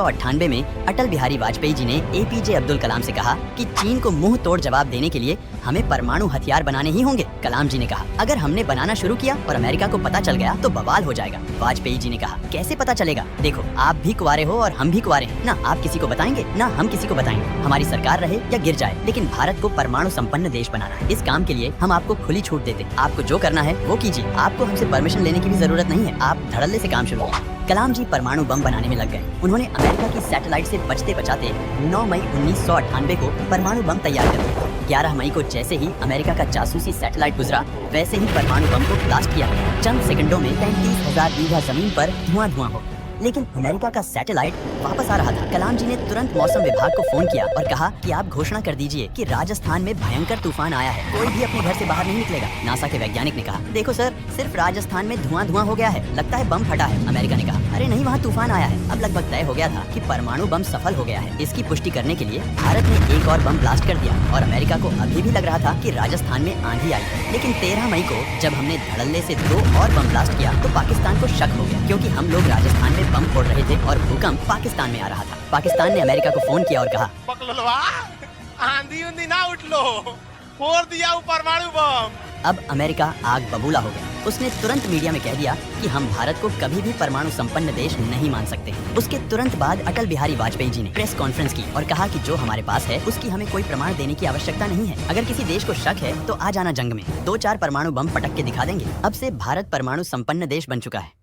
1998 में अटल बिहारी वाजपेयी जी ने एपीजे अब्दुल कलाम से कहा कि चीन को मुंह तोड़ जवाब देने के लिए हमें परमाणु हथियार बनाने ही होंगे। कलाम जी ने कहा, अगर हमने बनाना शुरू किया और अमेरिका को पता चल गया तो बवाल हो जाएगा। वाजपेयी जी ने कहा, कैसे पता चलेगा? देखो, आप भी कुंवारे हो और हम भी कुंवारे हैं। ना आप किसी को बताएंगे ना हम किसी को बताएंगे। हमारी सरकार रहे या गिर जाए, लेकिन भारत को परमाणु संपन्न देश बनाना है। इस काम के लिए हम आपको खुली छूट देते हैं। आपको जो करना है वो कीजिए। आपको हमसे परमिशन लेने की भी जरूरत नहीं है। आप धड़ल्ले से काम शुरू कीजिए। कलाम जी परमाणु बम बनाने में लग गए। उन्होंने अमेरिका की सैटेलाइट से बचते बचाते 9 मई 1998 को परमाणु बम तैयार कर दिया। 11 मई को जैसे ही अमेरिका का जासूसी सैटेलाइट गुजरा, वैसे ही परमाणु बम को ब्लास्ट किया गया। चंद सेकंडों में 33,000 बीघा जमीन पर धुआं हो गया। लेकिन अमेरिका का सैटेलाइट वापस आ रहा था। कलाम जी ने तुरंत मौसम विभाग को फोन किया और कहा कि आप घोषणा कर दीजिए कि राजस्थान में भयंकर तूफान आया है, कोई भी अपने घर से बाहर नहीं निकलेगा। नासा के वैज्ञानिक ने कहा, देखो सर, सिर्फ राजस्थान में धुआं हो गया है, लगता है बम फटा है। अमेरिका ने कहा, अरे नहीं, वहाँ तूफान आया है। अब लगभग तय हो गया था कि परमाणु बम सफल हो गया है। इसकी पुष्टि करने के लिए भारत ने एक और बम ब्लास्ट कर दिया और अमेरिका को अभी भी लग रहा था कि राजस्थान में आंधी आई है। लेकिन 13 मई को जब हमने धड़ल्ले से 2 और बम ब्लास्ट किया तो पाकिस्तान को शक हो गया, क्योंकि हम लोग राजस्थान में बम फोड़ रहे थे और भूकंप पाकिस्तान में आ रहा था। पाकिस्तान ने अमेरिका को फोन किया और कहा, आंधी उंधी ना उठ लो, फोड़ दिया परमाणु बम। अब अमेरिका आग बबूला हो गया। उसने तुरंत मीडिया में कह दिया कि हम भारत को कभी भी परमाणु संपन्न देश नहीं मान सकते। उसके तुरंत बाद अटल बिहारी वाजपेयी जी ने प्रेस कॉन्फ्रेंस की और कहा कि जो हमारे पास है उसकी हमें कोई प्रमाण देने की आवश्यकता नहीं है। अगर किसी देश को शक है तो आ जाना जंग में, 2-4 परमाणु बम पटक के दिखा देंगे। अब से भारत परमाणु संपन्न देश बन चुका है।